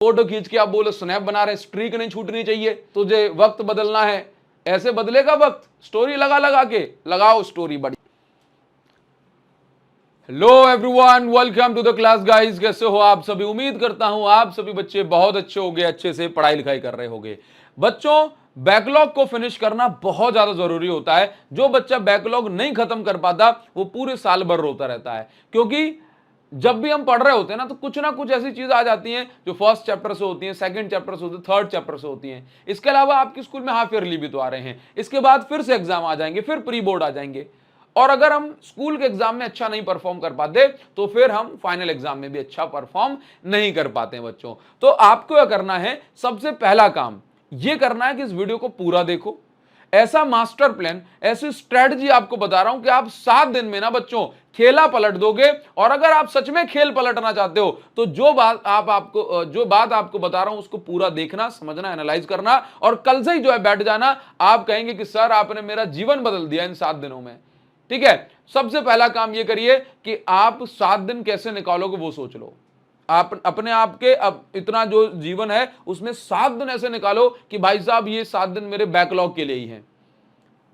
Photo खींच के आप बोले स्नैप बना रहे हैं, स्ट्रीक नहीं छूटनी चाहिए, तुझे वक्त बदलना है, ऐसे बदलेगा वक्त? स्टोरी लगा लगा के लगाओ स्टोरी बड़ी। Hello everyone, welcome to the class guys. कैसे हो आप सभी? उम्मीद करता हूं आप सभी बच्चे बहुत अच्छे होंगे, अच्छे से पढ़ाई लिखाई कर रहे होंगे। बच्चों, बैकलॉग को फिनिश करना बहुत ज्यादा जरूरी होता है। जो बच्चा बैकलॉग नहीं खत्म कर पाता वो पूरे साल भर रोता रहता है, क्योंकि जब भी हम पढ़ रहे होते हैं ना तो कुछ ना कुछ ऐसी चीज आ जाती हैं जो फर्स्ट चैप्टर से होती हैं, सेकंड चैप्टर से होती है, थर्ड चैप्टर से होती हैं। इसके अलावा आपके स्कूल में हाफ ईयरली भी तो आ रहे हैं, इसके बाद फिर से एग्जाम आ जाएंगे, फिर प्री बोर्ड आ जाएंगे। और अगर हम स्कूल के एग्जाम में अच्छा नहीं परफॉर्म कर पाते तो फिर हम फाइनल एग्जाम में भी अच्छा परफॉर्म नहीं कर पाते हैं बच्चों। तो आपको क्या करना है? सबसे पहला काम यह करना है कि इस वीडियो को पूरा देखो। ऐसा मास्टर प्लान, ऐसी स्ट्रेटजी आपको बता रहा हूं कि आप 7 दिन में ना बच्चों खेला पलट दोगे। और अगर आप सच में खेल पलटना चाहते हो तो जो बात आपको बता रहा हूं उसको पूरा देखना, समझना, एनालाइज करना और कल से ही जो है बैठ जाना। आप कहेंगे कि सर आपने मेरा जीवन बदल दिया इन 7 दिनों में। ठीक है, सबसे पहला काम यह करिए कि आप 7 दिन कैसे निकालोगे वो सोच लो। आप अपने आप के अब इतना जो जीवन है उसमें 7 दिन ऐसे निकालो कि भाई साहब ये 7 दिन मेरे बैकलॉग के लिए ही हैं।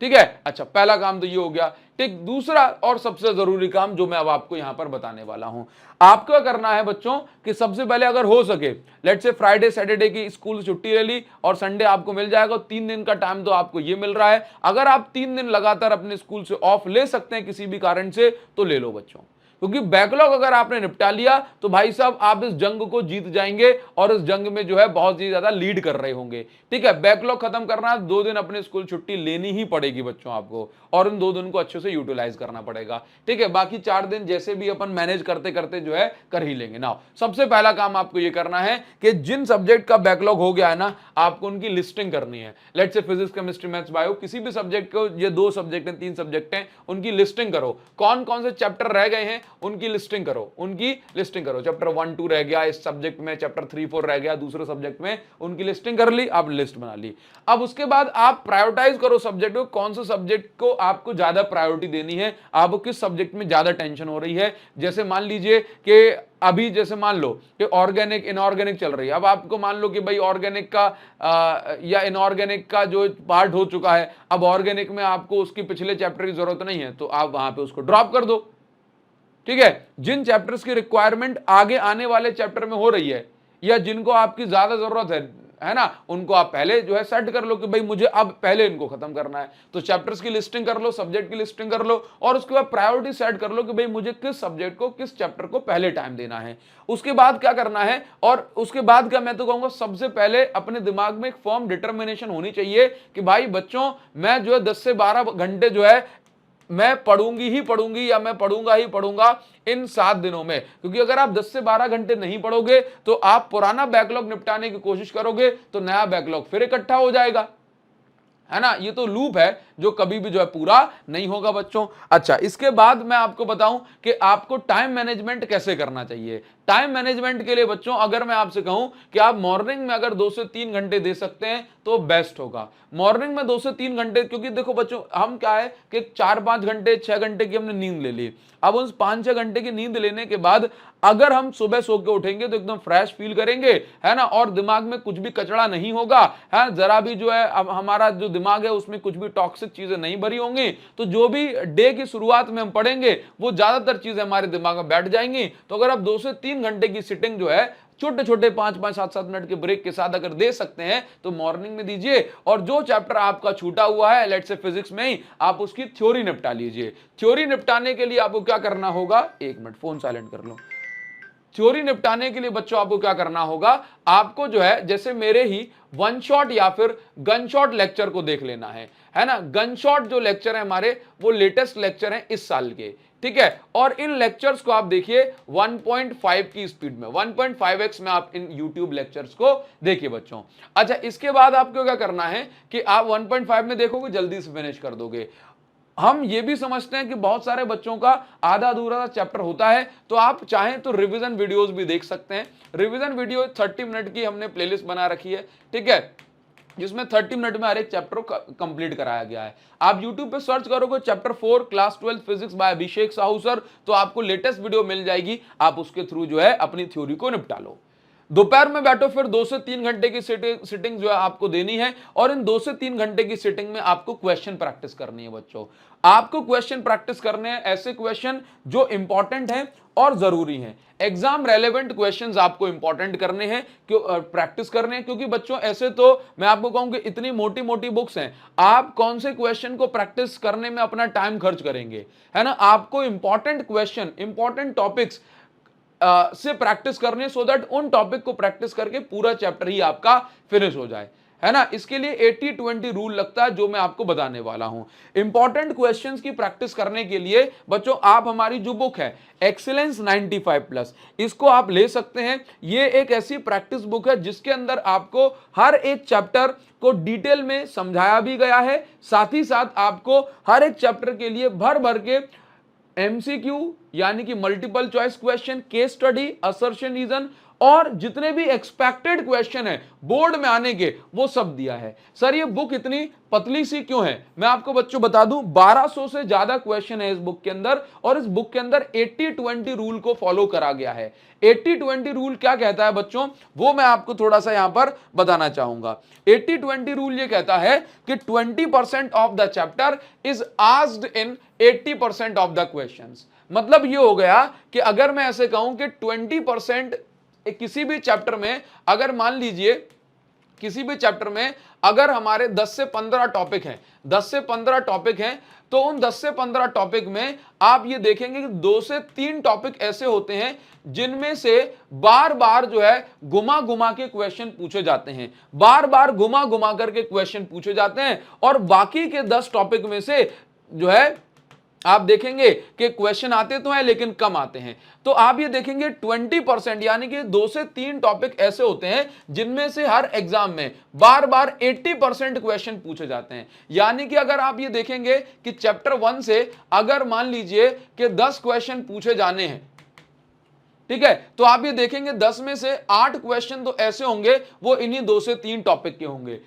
ठीक है, अच्छा, पहला काम तो ये हो गया। ठीक, दूसरा और सबसे जरूरी काम जो मैं अब आपको यहां पर बताने वाला हूं, आपको क्या करना है बच्चों कि सबसे पहले अगर हो सके, लेट्स से फ्राइडे सैटरडे की स्कूल छुट्टी ले ली और संडे आपको मिल जाएगा, 3 दिन का टाइम तो आपको ये मिल रहा है। अगर आप 3 दिन लगातार अपने स्कूल से ऑफ ले सकते हैं किसी भी कारण से तो ले लो बच्चों, क्योंकि बैकलॉग अगर आपने निपटा लिया तो भाई साहब आप इस जंग को जीत जाएंगे और इस जंग में जो है बहुत ही ज्यादा लीड कर रहे होंगे। ठीक है, बैकलॉग खत्म करना है, 2 दिन अपने स्कूल छुट्टी लेनी ही पड़ेगी बच्चों आपको, और उन 2 दिन को अच्छे से यूटिलाइज करना पड़ेगा। ठीक है, बाकी 4 दिन जैसे भी अपन मैनेज करते करते जो है कर ही लेंगे ना। सबसे पहला काम आपको ये करना है कि जिन सब्जेक्ट का बैकलॉग हो गया है ना, आपको उनकी लिस्टिंग करनी है। Let's say physics, chemistry, maths, bio, किसी भी सब्जेक्ट को, ये 2 सब्जेक्ट हैं, 3 सब्जेक्ट हैं, उनकी लिस्टिंग करो। कौन कौन से चैप्टर रह गए हैं उनकी लिस्टिंग करो, उनकी लिस्टिंग करो। चैप्टर 1 2 रह गया इस सब्जेक्ट में, चैप्टर 3 4 रह गया दूसरे सब्जेक्ट में, उनकी लिस्टिंग कर ली, आप लिस्ट बना ली। अब उसके बाद आप प्रायोरिटाइज करो सब्जेक्ट को, कौन से सब्जेक्ट को आपको ज्यादा प्रायोरिटी देनी है, आपको किस सब्जेक्ट में ज्यादा टेंशन हो रही है। जैसे मान लीजिए कि अभी जैसे मान लो कि ऑर्गेनिक इनऑर्गेनिक चल रही है, अब आपको मान लो कि भाई ऑर्गेनिक का या इनऑर्गेनिक का जो पार्ट हो चुका है, अब ऑर्गेनिक में आपको उसकी पिछले चैप्टर की जरूरत नहीं है तो आप वहां पे उसको ड्रॉप कर दो। ठीक है, जिन चैप्टर्स की रिक्वायरमेंट आगे आने वाले चैप्टर में हो रही है या जिनको आपकी ज्यादा जरूरत है ना, उनको आप पहले जो है सेट कर लो कि भाई मुझे अब पहले इनको खत्म करना है। तो चैप्टर्स की लिस्टिंग कर लो, सब्जेक्ट की लिस्टिंग कर लो और उसके बाद प्रायोरिटी सेट कर लो कि भाई मुझे किस सब्जेक्ट को, किस चैप्टर को पहले टाइम देना है। उसके बाद क्या करना है, और उसके बाद क्या, मैं तो कहूंगा सबसे पहले अपने दिमाग में एक फर्म डिटर्मिनेशन होनी चाहिए कि भाई बच्चों मैं जो है 10 से 12 घंटे जो है मैं पढ़ूंगी ही पढ़ूंगी या मैं पढ़ूंगा ही पढ़ूंगा इन 7 दिनों में। क्योंकि अगर आप 10 से 12 घंटे नहीं पढ़ोगे तो आप पुराना बैकलॉग निपटाने की कोशिश करोगे तो नया बैकलॉग फिर इकट्ठा हो जाएगा, है ना। ये तो लूप है जो कभी भी जो है पूरा नहीं होगा बच्चों। अच्छा, इसके बाद मैं आपको बताऊं कि आपको टाइम मैनेजमेंट कैसे करना चाहिए। टाइम मैनेजमेंट के लिए बच्चों अगर मैं आपसे कहूं कि आप मॉर्निंग में अगर 2 से 3 घंटे दे सकते हैं तो बेस्ट होगा। मॉर्निंग में 2 से 3 घंटे, क्योंकि देखो बच्चों हम क्या है कि 4-5 घंटे 6 घंटे की हमने नींद ले ली। अब उस 5-6 घंटे की नींद लेने के बाद अगर हम सुबह सो के उठेंगे तो एकदम फ्रेश फील करेंगे, है ना, और दिमाग में कुछ भी कचड़ा नहीं होगा, है, जरा भी जो है अब हमारा जो दिमाग है उसमें कुछ भी टॉक्सिक चीजें नहीं भरी होंगी। तो जो भी डे की शुरुआत में हम पढ़ेंगे वो ज्यादातर चीजें हमारे दिमाग में बैठ जाएंगी। तो अगर आप 2 से 3 घंटे की सिटिंग जो है छोटे छोटे 5-5 7-7 मिनट के ब्रेक के साथ अगर दे सकते हैं तो मॉर्निंग में दीजिए। और जो चैप्टर आपका छूटा हुआ है, लेट्स से फिजिक्स में ही, आप उसकी थ्योरी निपटा लीजिए। थ्योरी निपटाने के लिए आपको क्या करना होगा, 1 मिनट फोन साइलेंट कर लो। थ्योरी निपटाने के लिए बच्चों आपको क्या करना होगा, आपको जो है जैसे मेरे ही वन शॉट या फिर गन शॉट लेक्चर को देख लेना है ना। गन शॉट जो लेक्चर है हमारे वो लेटेस्ट लेक्चर हैं इस साल के। ठीक है, और इन लेक्चर्स को आप देखिए 1.5 की स्पीड में, 1.5x में आप इन YouTube लेक्चर्स को देखिए बच्चों। अच्छा, इसके बाद आपको क्या करना है कि आप 1.5 में देखोगे जल्दी से फिनिश कर दोगे। हम ये भी समझते हैं कि बहुत सारे बच्चों का आधा अधूरा चैप्टर होता है, तो आप चाहें तो रिवीजन वीडियोस भी देख सकते हैं। रिवीजन वीडियो 30 मिनट की हमने प्लेलिस्ट बना रखी है, ठीक है, जिसमें 30 मिनट में हर एक चैप्टर को कंप्लीट कराया गया है। आप YouTube पे सर्च करोगे चैप्टर 4 क्लास 12 फिजिक्स बाय अभिषेक साहू सर, तो आपको लेटेस्ट वीडियो मिल जाएगी। आप उसके थ्रू जो है अपनी थ्योरी को निपटा लो। दोपहर में बैठो, फिर 2 से 3 घंटे की सिटिंग जो है आपको देनी है, और इन 2 से 3 घंटे की सिटिंग में आपको क्वेश्चन प्रैक्टिस करनी है बच्चों। आपको क्वेश्चन प्रैक्टिस करने हैं, ऐसे क्वेश्चन जो इंपॉर्टेंट हैं और जरूरी हैं। एग्जाम रेलेवेंट क्वेश्चंस आपको इंपॉर्टेंट करने हैं, क्यों प्रैक्टिस करने हैं, क्योंकि बच्चों ऐसे तो मैं आपको कहूंगा इतनी मोटी मोटी बुक्स हैं, आप कौन से क्वेश्चन को प्रैक्टिस करने में अपना टाइम खर्च करेंगे, है ना। आपको इंपॉर्टेंट क्वेश्चन, इंपॉर्टेंट टॉपिक्स से प्रैक्टिस करने, सो दैट उन टॉपिक को प्रैक्टिस करके पूरा चैप्टर ही आपका फिनिश हो जाए, है ना। इसके लिए 80-20 रूल लगता है, जो मैं आपको बताने वाला हूं। इंपॉर्टेंट क्वेश्चंस की प्रैक्टिस करने के लिए बच्चों आप हमारी जो बुक है एक्सीलेंस 95+, इसको आप ले सकते हैं। ये एक ऐसी प्रैक्टिस बुक है जिसके अंदर आपको हर एक चैप्टर को डिटेल में समझाया भी गया है, साथ ही साथ आपको हर एक चैप्टर के लिए भर भर के एमसीक्यू यानी कि multiple choice question, case study, assertion reason और जितने भी एक्सपेक्टेड क्वेश्चन है बोर्ड में आने के, वो सब दिया है। सर ये बुक इतनी पतली सी क्यों है, मैं आपको बच्चों बता दूं, 1200 से ज्यादा क्वेश्चन है इस बुक के अंदर, और इस बुक के अंदर 80-20 रूल को फॉलो करा गया है। 80-20 रूल क्या कहता है बच्चों, वो मैं आपको थोड़ा सा यहां पर बताना चाहूंगा। 80-20 रूल ये कहता है कि 20% of the chapter is asked in 80% of the questions. मतलब ये हो गया कि अगर मैं ऐसे कहूं कि 20% किसी भी चैप्टर में, अगर मान लीजिए किसी भी चैप्टर में अगर हमारे 10 से 15 टॉपिक हैं, 10 से 15 टॉपिक हैं, तो उन 10 से 15 टॉपिक में आप ये देखेंगे कि 2 से 3 टॉपिक ऐसे होते हैं जिनमें से बार बार जो है घुमा घुमा के क्वेश्चन पूछे जाते हैं, बार बार घुमा घुमा करके क्वेश्चन पूछे जाते हैं, और बाकी के 10 टॉपिक में से जो है आप देखेंगे कि क्वेश्चन आते तो हैं लेकिन कम आते हैं। तो आप ये देखेंगे 20% यानी कि 2 से 3 टॉपिक ऐसे होते हैं जिनमें से हर एग्जाम में बार बार 80% क्वेश्चन पूछे जाते हैं। यानी कि अगर आप ये देखेंगे कि चैप्टर 1 से अगर मान लीजिए कि 10 क्वेश्चन पूछे जाने हैं, ठीक है, तो आप ये देखेंगे 10 में से 8 क्वेश्चन तो ऐसे होंगे वो इन्हीं 2 से 3 टॉपिक के होंगे।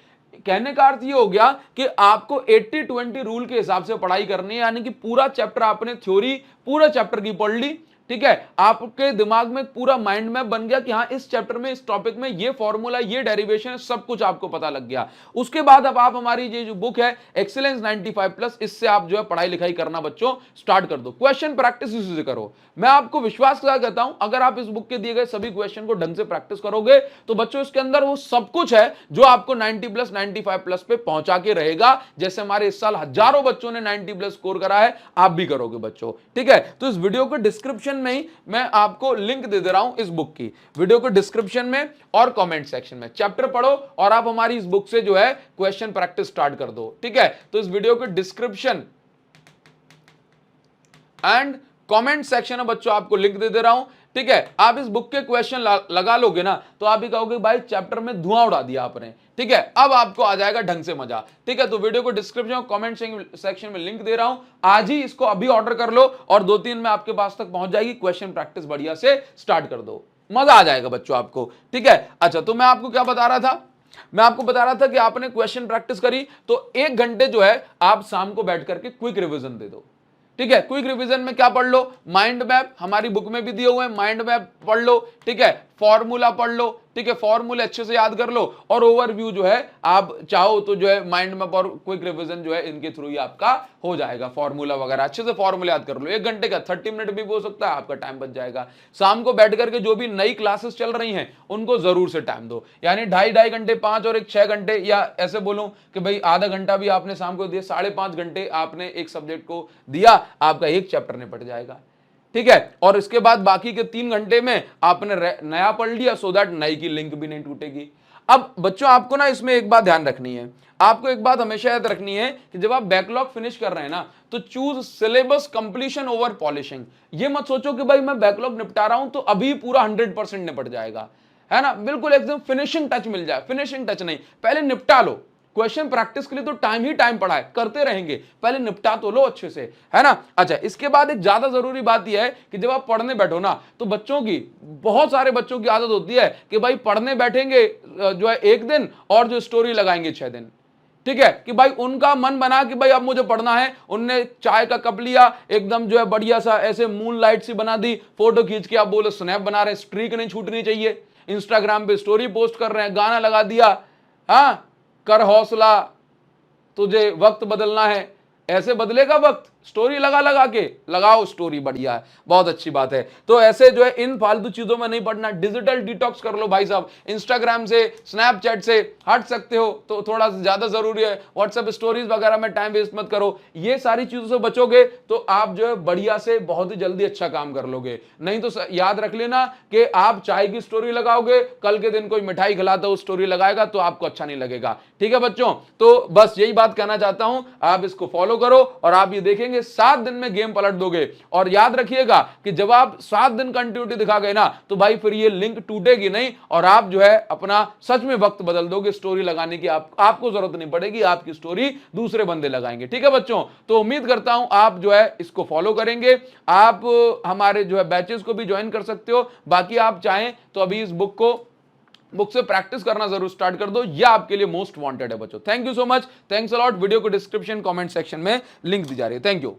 कहने का अर्थ ये हो गया कि आपको 80-20 रूल के हिसाब से पढ़ाई करनी है, यानी कि पूरा चैप्टर आपने थ्योरी पूरा चैप्टर की पढ़ ली, ठीक है, आपके दिमाग में पूरा माइंड मैप बन गया कि हाँ इस चैप्टर में इस टॉपिक में ये फॉर्मूला, ये डेरिवेशन, सब कुछ आपको पता लग गया। उसके बाद अब आप हमारी ये जो बुक है एक्सीलेंस 95+, इससे आप जो है पढ़ाई लिखाई करना बच्चों स्टार्ट कर दो। क्वेश्चन प्रैक्टिस इसी से करो। मैं आपको विश्वास के साथ कहता हूं, अगर आप इस बुक के दिए गए सभी क्वेश्चन को ढंग से प्रैक्टिस करोगे तो बच्चों इसके अंदर वो सब कुछ है जो आपको 90+, 95+ पे पहुंचा के रहेगा। जैसे हमारे इस साल हजारों बच्चों ने 90+ स्कोर करा है, आप भी करोगे बच्चों, ठीक है। तो इस वीडियो को डिस्क्रिप्शन में ही मैं आपको लिंक दे रहा हूं इस बुक की, वीडियो को डिस्क्रिप्शन में और कमेंट सेक्शन में। चैप्टर पढ़ो और आप हमारी इस बुक से जो है क्वेश्चन प्रैक्टिस स्टार्ट कर दो, ठीक है। तो इस वीडियो के डिस्क्रिप्शन एंड कमेंट सेक्शन में बच्चों आपको लिंक दे रहा हूं, ठीक है। आप इस बुक के क्वेश्चन लगा लोगे ना तो आप ही कहोगे भाई चैप्टर में धुआं उड़ा दिया आपने, ठीक है। अब आपको आ जाएगा ढंग से मजा, ठीक है। तो वीडियो को डिस्क्रिप्शन और कमेंट सेक्शन में लिंक दे रहा हूं, आज ही इसको अभी ऑर्डर कर लो और 2-3 में आपके पास तक पहुंच जाएगी। क्वेश्चन प्रैक्टिस बढ़िया से स्टार्ट कर दो, मजा आ जाएगा बच्चों आपको, ठीक है। अच्छा, तो मैं आपको क्या बता रहा था, मैं आपको बता रहा था कि आपने क्वेश्चन प्रैक्टिस करी तो 1 घंटे जो है आप शाम को बैठ करके क्विक रिवीजन दे दो, ठीक है। क्विक रिवीजन में क्या पढ़ लो, माइंड मैप हमारी बुक में भी दिए हुए हैं, माइंड मैप पढ़ लो, ठीक है। फॉर्मूला पढ़ लो, ठीक है, फॉर्मूले अच्छे से याद कर लो, और ओवरव्यू जो है आप चाहो तो जो है माइंड मैप और क्विक रिवीजन जो है इनके थ्रू ही आपका हो जाएगा। फॉर्मूला वगैरह अच्छे से फॉर्मूला याद कर लो, 1 घंटे का 30 मिनट भी हो सकता है, आपका टाइम बच जाएगा। शाम को बैठ करके जो भी नई क्लासेस चल रही हैं उनको जरूर से टाइम दो, यानी 2.5 घंटे 5 और 1 6 घंटे, या ऐसे बोलूं कि भाई आधा घंटा भी आपने शाम को दिया, 5.5 घंटे आपने एक सब्जेक्ट को दिया, आपका एक चैप्टर निपट जाएगा, ठीक है। और इसके बाद बाकी के 3 घंटे में आपने नया पढ़ लिया, सो दैट नई की लिंक भी नहीं टूटेगी। अब बच्चों आपको ना इसमें एक बात ध्यान रखनी है, आपको एक बात हमेशा याद रखनी है कि जब आप बैकलॉग फिनिश कर रहे हैं ना तो choose syllabus completion over polishing. ये मत सोचो कि भाई मैं बैकलॉग निपटा रहा हूं तो अभी पूरा 100% निपट जाएगा, है ना, बिल्कुल एकदम फिनिशिंग टच मिल जाए। फिनिशिंग टच नहीं, पहले निपटा लो। क्वेश्चन प्रैक्टिस के लिए तो टाइम ही टाइम पड़ा है, करते रहेंगे, पहले निपटा तो लो अच्छे से, है ना। अच्छा, इसके बाद एक ज्यादा जरूरी बात यह है कि जब आप पढ़ने बैठो ना तो बच्चों की, बहुत सारे बच्चों की आदत होती है कि भाई पढ़ने बैठेंगे जो है 1 दिन और जो स्टोरी लगाएंगे 6 दिन, ठीक है। कि भाई उनका मन बना कि भाई अब मुझे पढ़ना है, उनने चाय का कप लिया, एकदम जो है बढ़िया सा ऐसे मून लाइट सी बना दी, फोटो खींच के आप बोले स्नैप बना रहे, स्ट्रीक नहीं छूटनी चाहिए, इंस्टाग्राम पे स्टोरी पोस्ट कर रहे हैं, गाना लगा दिया, हाँ, कर हौसला, तुझे वक्त बदलना है, ऐसे बदलेगा वक्त? स्टोरी लगा लगा के लगाओ स्टोरी, बढ़िया है, बहुत अच्छी बात है। तो ऐसे जो है इन फालतू चीजों में नहीं पड़ना, डिजिटल डिटॉक्स कर लो भाई साहब। इंस्टाग्राम से, स्नैपचैट से हट सकते हो तो थोड़ा ज्यादा जरूरी है, व्हाट्सएप स्टोरीज वगैरह में टाइम वेस्ट मत करो। ये सारी चीजों से बचोगे तो आप जो है बढ़िया से बहुत ही जल्दी अच्छा काम कर लोगे। नहीं तो याद रख लेना कि आप चाय की स्टोरी लगाओगे, कल के दिन कोई मिठाई खिलाता हो स्टोरी लगाएगा तो आपको अच्छा नहीं लगेगा। ठीक है बच्चों, तो बस यही बात कहना चाहता हूं, आप इसको फॉलो करो और आप ये देखेंगे 7 दिन में गेम पलट दोगे। और याद रखिएगा कि जब आप 7 दिन कंटिन्यूटी दिखा गए ना, तो भाई फिर ये लिंक टूटेगी नहीं और आप जो है अपना सच में वक्त बदल दोगे। स्टोरी लगाने की आपको जरूरत नहीं पड़ेगी, आपकी स्टोरी दूसरे बंदे लगाएंगे। ठीक है बच्चों, तो उम्मीद करता हूं आप जो है इसको फॉलो करेंगे। आप हमारे जो है बैचेस को भी ज्वाइन कर सकते हो। बाकी आप चाहें तो अभी इस बुक से प्रैक्टिस करना जरूर स्टार्ट कर दो, यह आपके लिए मोस्ट वांटेड है बच्चों। Thank you so much, thanks a lot. Video को डिस्क्रिप्शन कमेंट सेक्शन में लिंक दी जा रही है। Thank you.